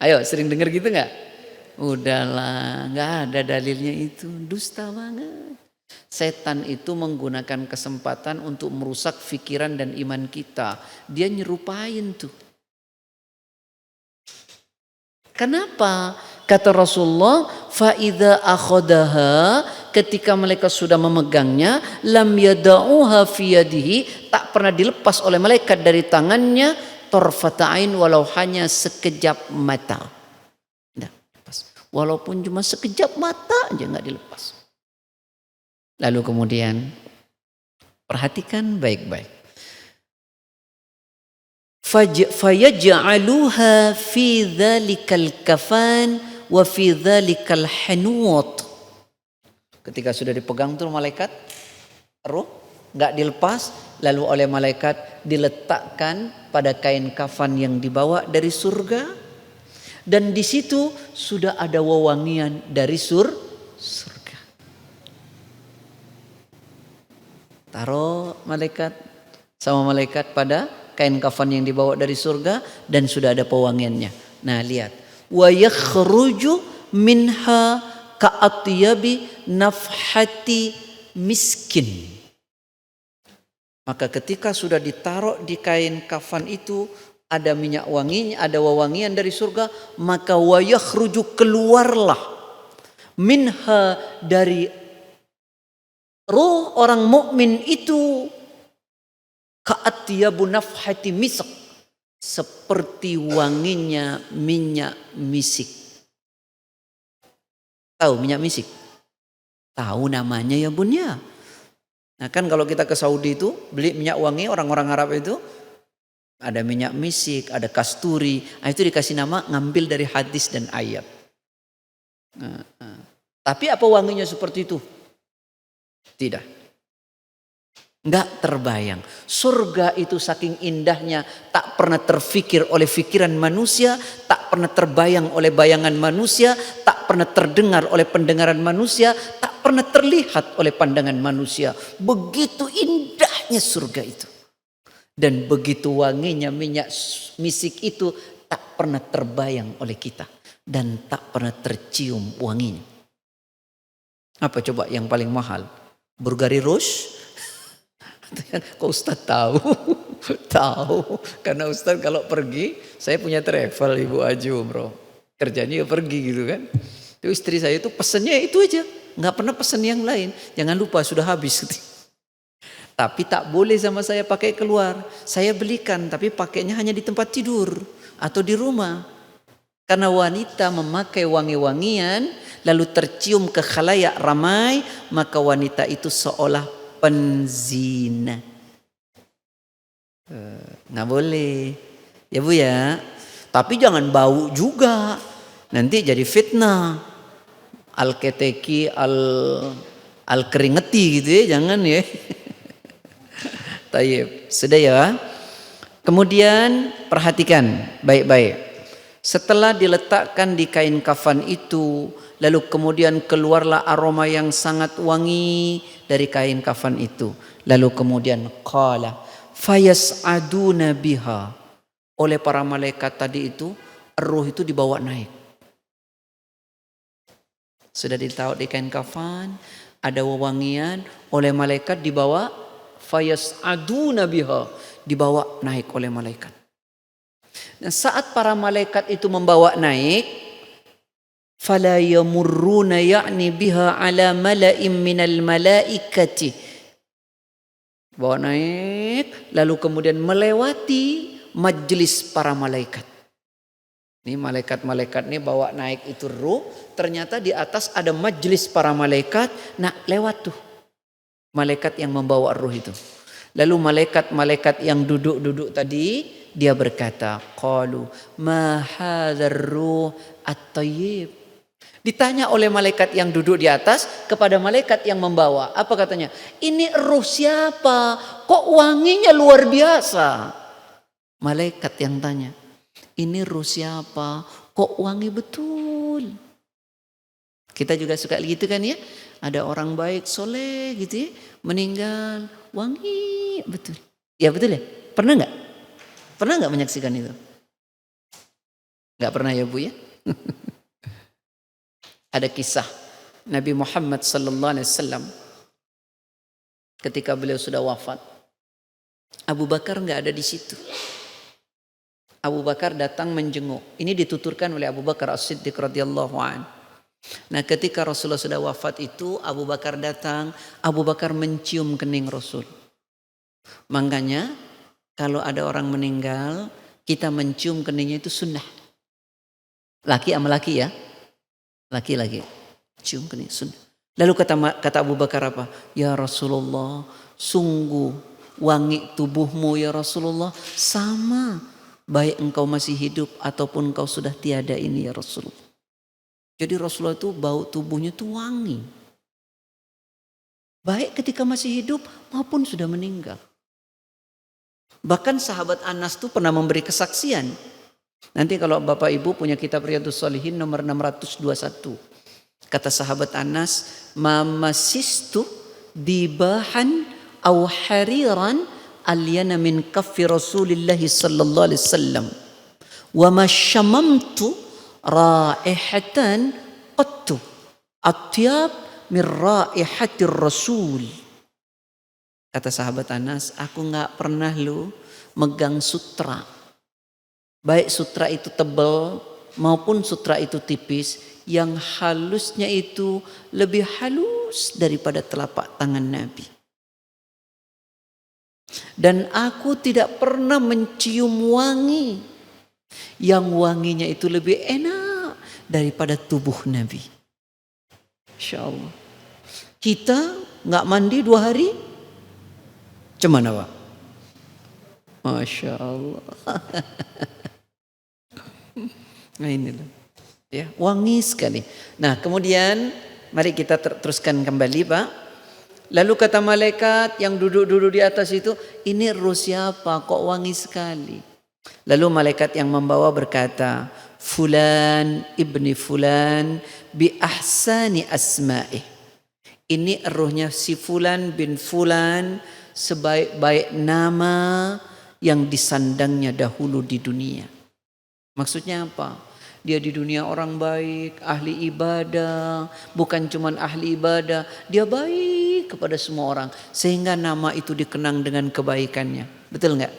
Ayo, sering dengar gitu nggak? Udahlah, nggak ada dalilnya itu. Dusta banget. Setan itu menggunakan kesempatan untuk merusak pikiran dan iman kita. Dia nyerupain tuh. Kenapa? Kata Rasulullah, faidza akhadaha, ketika malaikat sudah memegangnya, lam yada'uha fi yadihi, tak pernah dilepas oleh malaikat dari tangannya, tarfata ain, walau hanya sekejap mata. Nah, walaupun cuma sekejap mata aja nggak dilepas. Lalu kemudian perhatikan baik-baik. Fayaj'aluha fi dhalikal kafan wa fi dhalikal hanut. Ketika sudah dipegang tuh malaikat, roh nggak dilepas, lalu oleh malaikat diletakkan pada kain kafan yang dibawa dari surga, dan di situ sudah ada wewangian dari surga. Taruh malaikat sama malaikat pada kain kafan yang dibawa dari surga dan sudah ada pewangiannya. Nah, lihat. Wa yakhruju minha ka'atyabi nafhati miskin. Maka ketika sudah ditaruh di kain kafan itu ada minyak wanginya, ada wewangian dari surga, maka wa yakhruju, keluarlah minha, dari roh orang mukmin itu, ka'atyabu nafhati misk, seperti wanginya minyak misik. Tahu minyak misik? Tahu namanya ya bun ya. Nah kan kalau kita ke Saudi itu beli minyak wangi, orang-orang Arab itu ada minyak misik, ada kasturi. Nah, itu dikasih nama ngambil dari hadis dan ayat. Tapi apa wanginya seperti itu? Tidak. Enggak terbayang. Surga itu saking indahnya tak pernah terfikir oleh pikiran manusia, tak pernah terbayang oleh bayangan manusia, tak pernah terdengar oleh pendengaran manusia, tak pernah terlihat oleh pandangan manusia. Begitu indahnya surga itu. Dan begitu wanginya minyak misik itu tak pernah terbayang oleh kita. Dan tak pernah tercium wanginya. Apa coba yang paling mahal? Bulgari Rouge? Kok Ustaz tahu? Tahu. Karena Ustaz kalau pergi, saya punya travel Ibu Aju bro. Kerjanya ya pergi gitu kan. Itu istri saya itu pesennya itu aja. Nggak pernah pesen yang lain. Jangan lupa sudah habis. Tapi tak boleh sama saya pakai keluar. Saya belikan tapi pakainya hanya di tempat tidur. Atau di rumah. Karena wanita memakai wangi-wangian lalu tercium ke khalayak ramai, maka wanita itu seolah penzina. Nggak boleh ya Bu ya. Tapi jangan bau juga, nanti jadi fitnah. Al-keteki al-keringeti gitu ya, jangan ya. Tayyib, sudah ya. Kemudian perhatikan baik-baik. Setelah diletakkan di kain kafan itu, lalu kemudian keluarlah aroma yang sangat wangi dari kain kafan itu. Lalu kemudian qala fayas'aduna biha. Oleh para malaikat tadi itu, ruh itu dibawa naik. Sudah ditaruh di kain kafan, ada wewangian oleh malaikat dibawa fayas'aduna biha, dibawa naik oleh malaikat. Nah, saat para malaikat itu membawa naik, fala yamurruna ya'ni biha ala mala'im minal malaikati, bawa naik lalu kemudian melewati majelis para malaikat. Ini malaikat-malaikat ini bawa naik itu ruh, ternyata di atas ada majelis para malaikat. Nah, lewat tuh malaikat yang membawa ruh itu. Lalu malaikat-malaikat yang duduk-duduk tadi, dia berkata, qalu ma hadzal ruh at-thayyib. Ditanya oleh malaikat yang duduk di atas kepada malaikat yang membawa. Apa katanya? Ini ruh siapa? Kok wanginya luar biasa? Malaikat yang tanya. Ini ruh siapa? Kok wangi betul? Kita juga suka gitu kan ya? Ada orang baik, soleh gitu ya, meninggal, wangi betul. Ya betul ya? Pernah nggak? Pernah nggak menyaksikan itu? Nggak pernah ya Bu ya? Ada kisah Nabi Muhammad sallallahu alaihi wasallam ketika beliau sudah wafat. Abu Bakar nggak ada di situ. Abu Bakar datang menjenguk. Ini dituturkan oleh Abu Bakar As-Siddiq radhiyallahu anhu. Nah, ketika Rasulullah sudah wafat itu, Abu Bakar datang, Abu Bakar mencium kening Rasul. Makanya kalau ada orang meninggal, kita mencium keningnya itu sunnah. Laki sama laki ya. Laki-laki cium kening sunnah. Lalu kata Abu Bakar apa? Ya Rasulullah, sungguh wangi tubuhmu ya Rasulullah sama baik engkau masih hidup ataupun engkau sudah tiada ini ya Rasulullah. Jadi Rasulullah itu bau tubuhnya itu wangi. Baik ketika masih hidup maupun sudah meninggal. Bahkan sahabat Anas itu pernah memberi kesaksian. Nanti kalau Bapak Ibu punya kitab Riyadhus Shalihin nomor 621. Kata sahabat Anas, mamasistu dibahan au hariran alyana min kaffi Rasulillah sallallahu alaihi wasallam wa ma shamamtu raihatan qattu atyab min raihatir rasul. Kata sahabat Anas, aku enggak pernah megang sutra, baik sutra itu tebal maupun sutra itu tipis, yang halusnya itu lebih halus daripada telapak tangan Nabi. Dan aku tidak pernah mencium wangi yang wanginya itu lebih enak daripada tubuh Nabi. Insya Allah. Kita nggak mandi 2 hari, cuman apa? Masya Allah. Nah ini loh, ya wangi sekali. Nah kemudian mari kita teruskan kembali Pak. Lalu kata malaikat yang duduk-duduk di atas itu, ini ruh siapa kok wangi sekali? Lalu malaikat yang membawa berkata, Fulan ibni Fulan bi ahsani asma'ih. Ini ruhnya si Fulan bin Fulan sebaik-baik nama yang disandangnya dahulu di dunia. Maksudnya apa? Dia di dunia orang baik, ahli ibadah, bukan cuman ahli ibadah, dia baik kepada semua orang sehingga nama itu dikenang dengan kebaikannya. Betul nggak?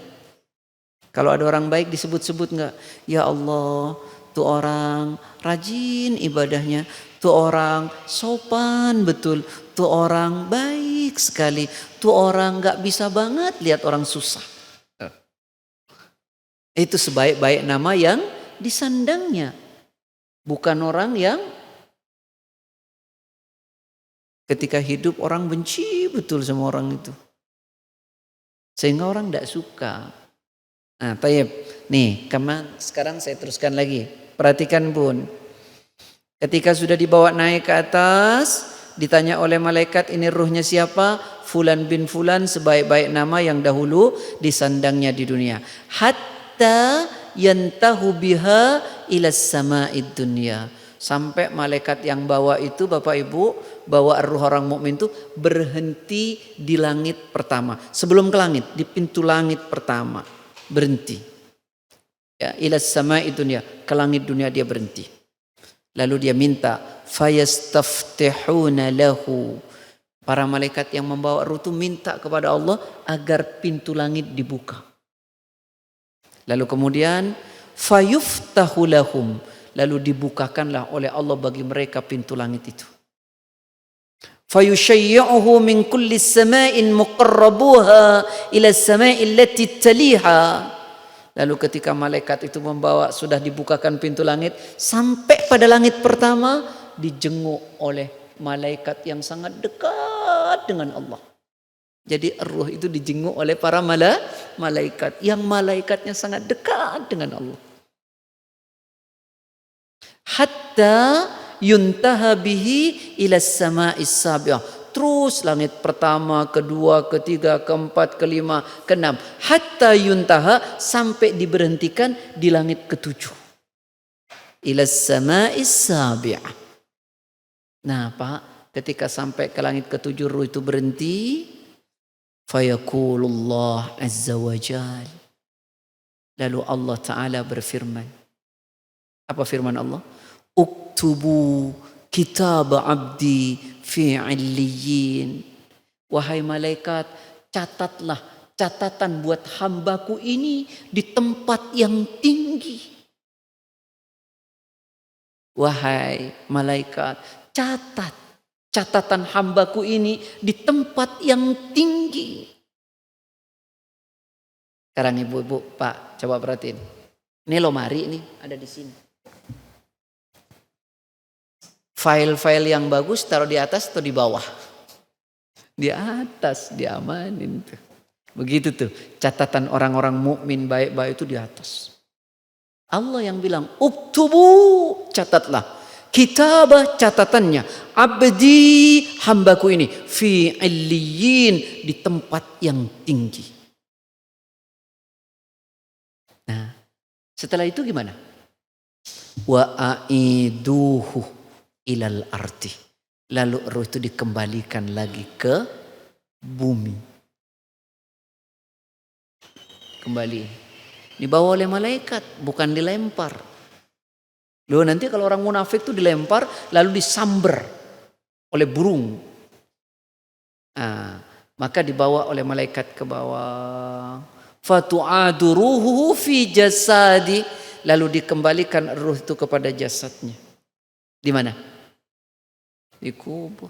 Kalau ada orang baik disebut-sebut nggak? Ya Allah, tuh orang rajin ibadahnya, tuh orang sopan betul, tuh orang baik sekali, tuh orang nggak bisa banget lihat orang susah. Itu sebaik-baik nama yang disandangnya, bukan orang yang ketika hidup orang benci betul sama orang itu, sehingga orang tidak suka. Nah, tayyib. Nih, sekarang saya teruskan lagi. Perhatikan Bun. Ketika sudah dibawa naik ke atas, ditanya oleh malaikat, ini ruhnya siapa? Fulan bin Fulan, sebaik-baik nama yang dahulu disandangnya di dunia. Hatta yantahu biha ila sama'id dunya. Sampai malaikat yang bawa itu Bapak Ibu, bawa ruh orang mukmin itu berhenti di langit pertama. Sebelum ke langit, di pintu langit pertama berhenti. Ya, ila sama'id dunya, ke langit dunia dia berhenti. Lalu dia minta fayastaftihuna lahu Para malaikat yang membawa ruh itu minta kepada Allah agar pintu langit dibuka. Lalu kemudian fayuftahu lahum, lalu dibukakanlah oleh Allah bagi mereka pintu langit itu. Fayushayyi'uhu min kulli sama'in muqarrabuha ila sama'il lati taliha. Lalu ketika malaikat itu membawa, sudah dibukakan pintu langit, sampai pada langit pertama dijenguk oleh malaikat yang sangat dekat dengan Allah. Jadi ruh itu dijenguk oleh para malaikat yang malaikatnya sangat dekat dengan Allah. Hatta yuntaha bihi ila sama'is sabi'ah. Terus langit pertama, kedua, ketiga, keempat, kelima, keenam. Hatta yuntaha, sampai diberhentikan di langit ketujuh. Ila sama'is sabi'ah. Nah Pak, ketika sampai ke langit ketujuh ruh itu berhenti. Fayaqulullah azza wa jal. Lalu Allah Ta'ala berfirman. Apa firman Allah? Uktubu kitab abdi fi illiyin. Wahai malaikat, catatlah catatan buat hambaku ini di tempat yang tinggi. Wahai malaikat, catat catatan hambaku ini di tempat yang tinggi. Sekarang ibu-ibu, Pak, coba perhatiin. Ini lemari nih ada di sini. File-file yang bagus taruh di atas atau di bawah? Di atas, diamanin tuh. Begitu tuh, catatan orang-orang mukmin baik-baik itu di atas. Allah yang bilang, "Uktubu", catatlah. Kitabah, catatannya, abdi, hambaku ini, fi illiyin, di tempat yang tinggi. Nah, setelah itu gimana? Wa aiduhu ilal ardi. Lalu ruh itu dikembalikan lagi ke bumi. Kembali. Dibawa oleh malaikat, bukan dilempar. Loh, nanti kalau orang munafik itu dilempar lalu disamber oleh burung. Nah, maka dibawa oleh malaikat ke bawah. Fatu'adu ruhuhu fi jasadi. Lalu dikembalikan ruh itu kepada jasadnya. Di mana? Di kubur.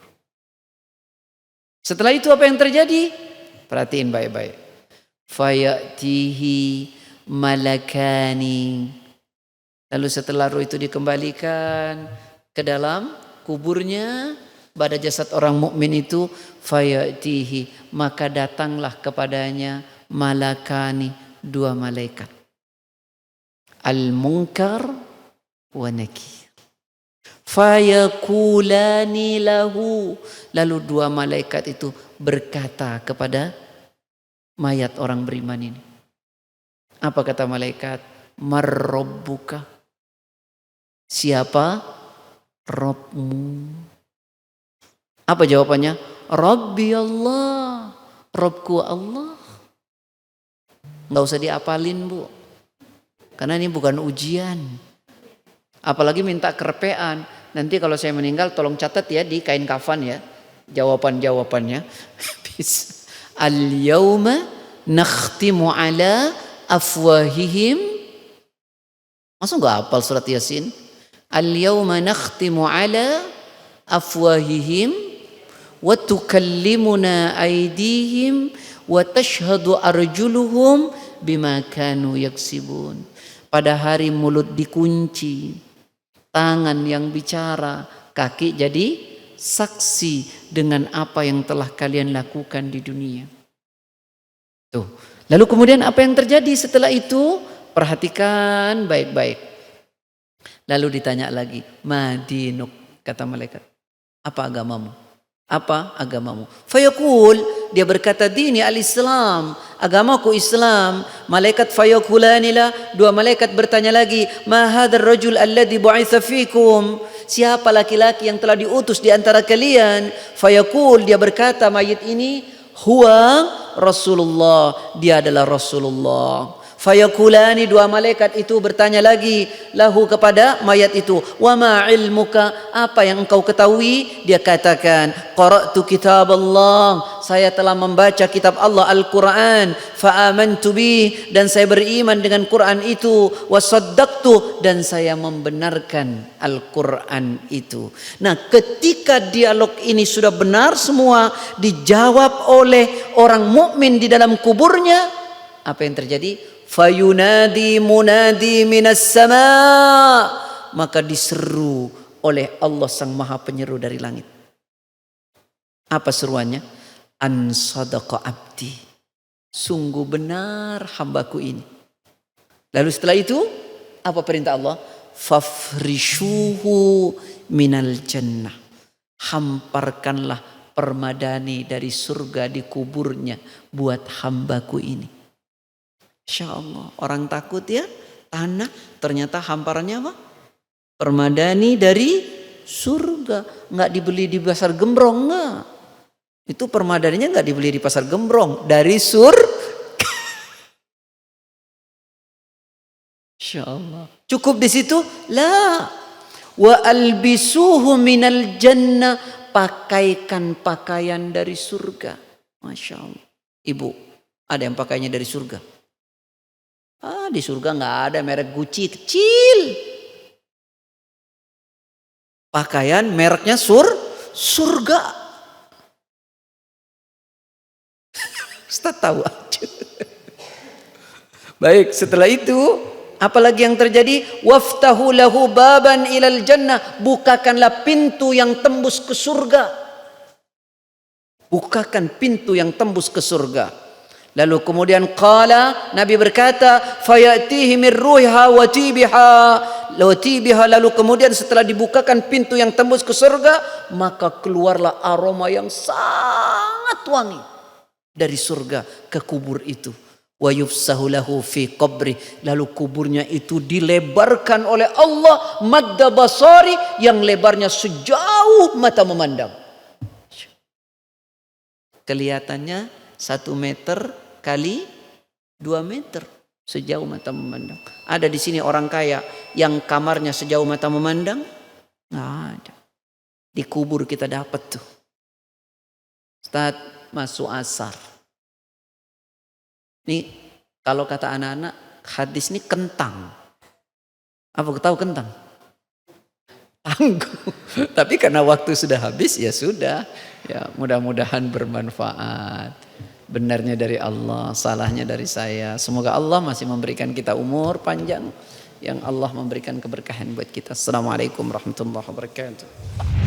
Setelah itu apa yang terjadi? Perhatiin baik-baik. Fayatihi malakani. Lalu setelah ruh itu dikembalikan ke dalam kuburnya pada jasad orang mukmin itu, fayatihi, maka datanglah kepadanya malakani, dua malaikat. Al-munkar wa nakir. Fayakulani lahu. Lalu dua malaikat itu berkata kepada mayat orang beriman ini. Apa kata malaikat? Marrabbuka. Siapa Rabbmu? Apa jawabannya? Rabbi Allah. Rabbku Allah. Nggak usah diapalin, Bu. Karena ini bukan ujian. Apalagi minta kerepean. Nanti kalau saya meninggal tolong catat ya di kain kafan ya. Jawaban-jawabannya. Al-yawma nakhtimu ala afwahihim. Masa nggak hafal surat Yasin? Al-yawma nakhtimu ala afwahihim wa tukallimuna aydihim wa tashhadu arjuluhum bima kanu yaksibun. Pada hari mulut dikunci, tangan yang bicara, kaki jadi saksi dengan apa yang telah kalian lakukan di dunia. Tuh. Lalu kemudian apa yang terjadi setelah itu? Perhatikan baik-baik. Lalu ditanya lagi, madinuk, kata malaikat. Apa agamamu? Apa agamamu? Fayaqul, dia berkata dini al-Islam, agamaku Islam. Malaikat fayaqulanilah, dua malaikat bertanya lagi, ma hadzal rajul alladhi bu'itsa fikum? Siapa laki-laki yang telah diutus di antara kalian? Fayaqul, dia berkata mayit ini, huwa Rasulullah, dia adalah Rasulullah. Fayakulani, dua malaikat itu bertanya lagi lahu kepada mayat itu, wa ma ilmuka, apa yang engkau ketahui? Dia katakan, qara'tu kitab Allah, saya telah membaca kitab Allah Al-Quran, fa amantu bih, dan saya beriman dengan Quran itu, wa saddaqtu, dan saya membenarkan Al-Quran itu. Nah, ketika dialog ini sudah benar semua, dijawab oleh orang mukmin di dalam kuburnya, apa yang terjadi? Fayunadi munadi minas sama, maka diseru oleh Allah Sang Maha Penyeru dari langit. Apa seruannya? An sadaqa abdi, sungguh benar hambaku ini. Lalu setelah itu apa perintah Allah? Fafrishuhu minal jannah, hamparkanlah permadani dari surga di kuburnya buat hambaku ini. Insya Allah, orang takut ya tanah, ternyata hamparannya apa? Permadani dari surga. Nggak dibeli di pasar gembrong, nggak. Itu permadaninya nggak dibeli di pasar gembrong, dari Insya Allah. Cukup di situ? La. Wa albisuhu minal jannah, pakaikan pakaian dari surga. Masya Allah. Ibu, ada yang pakainya dari surga? Di surga nggak ada merek Gucci kecil. Pakaian mereknya surga. Ustaz tahu aja. Baik, setelah itu apalagi yang terjadi? Waftahu lahu baban ilal jannah, bukakanlah pintu yang tembus ke surga. Bukakan pintu yang tembus ke surga. Lalu kemudian qala, Nabi berkata, fayatihi min ruhiha wa tibiha, lalu kemudian setelah dibukakan pintu yang tembus ke surga, maka keluarlah aroma yang sangat wangi dari surga ke kubur itu. Wa yufsahu lahu fi qabri, lalu kuburnya itu dilebarkan oleh Allah madda basari, yang lebarnya sejauh mata memandang. Kelihatannya 1 meter kali 2 meter, sejauh mata memandang. Ada di sini orang kaya yang kamarnya sejauh mata memandang? Nggak ada. Di kubur kita dapat tuh. Ustaz, masuk asar. Nih kalau kata anak-anak, hadis ini kentang. Apa tahu kentang? Tangguh. Tapi karena waktu sudah habis, ya sudah. Ya, mudah-mudahan bermanfaat. Benarnya dari Allah, salahnya dari saya. Semoga Allah masih memberikan kita umur panjang, yang Allah memberikan keberkahan buat kita. Assalamualaikum warahmatullahi wabarakatuh.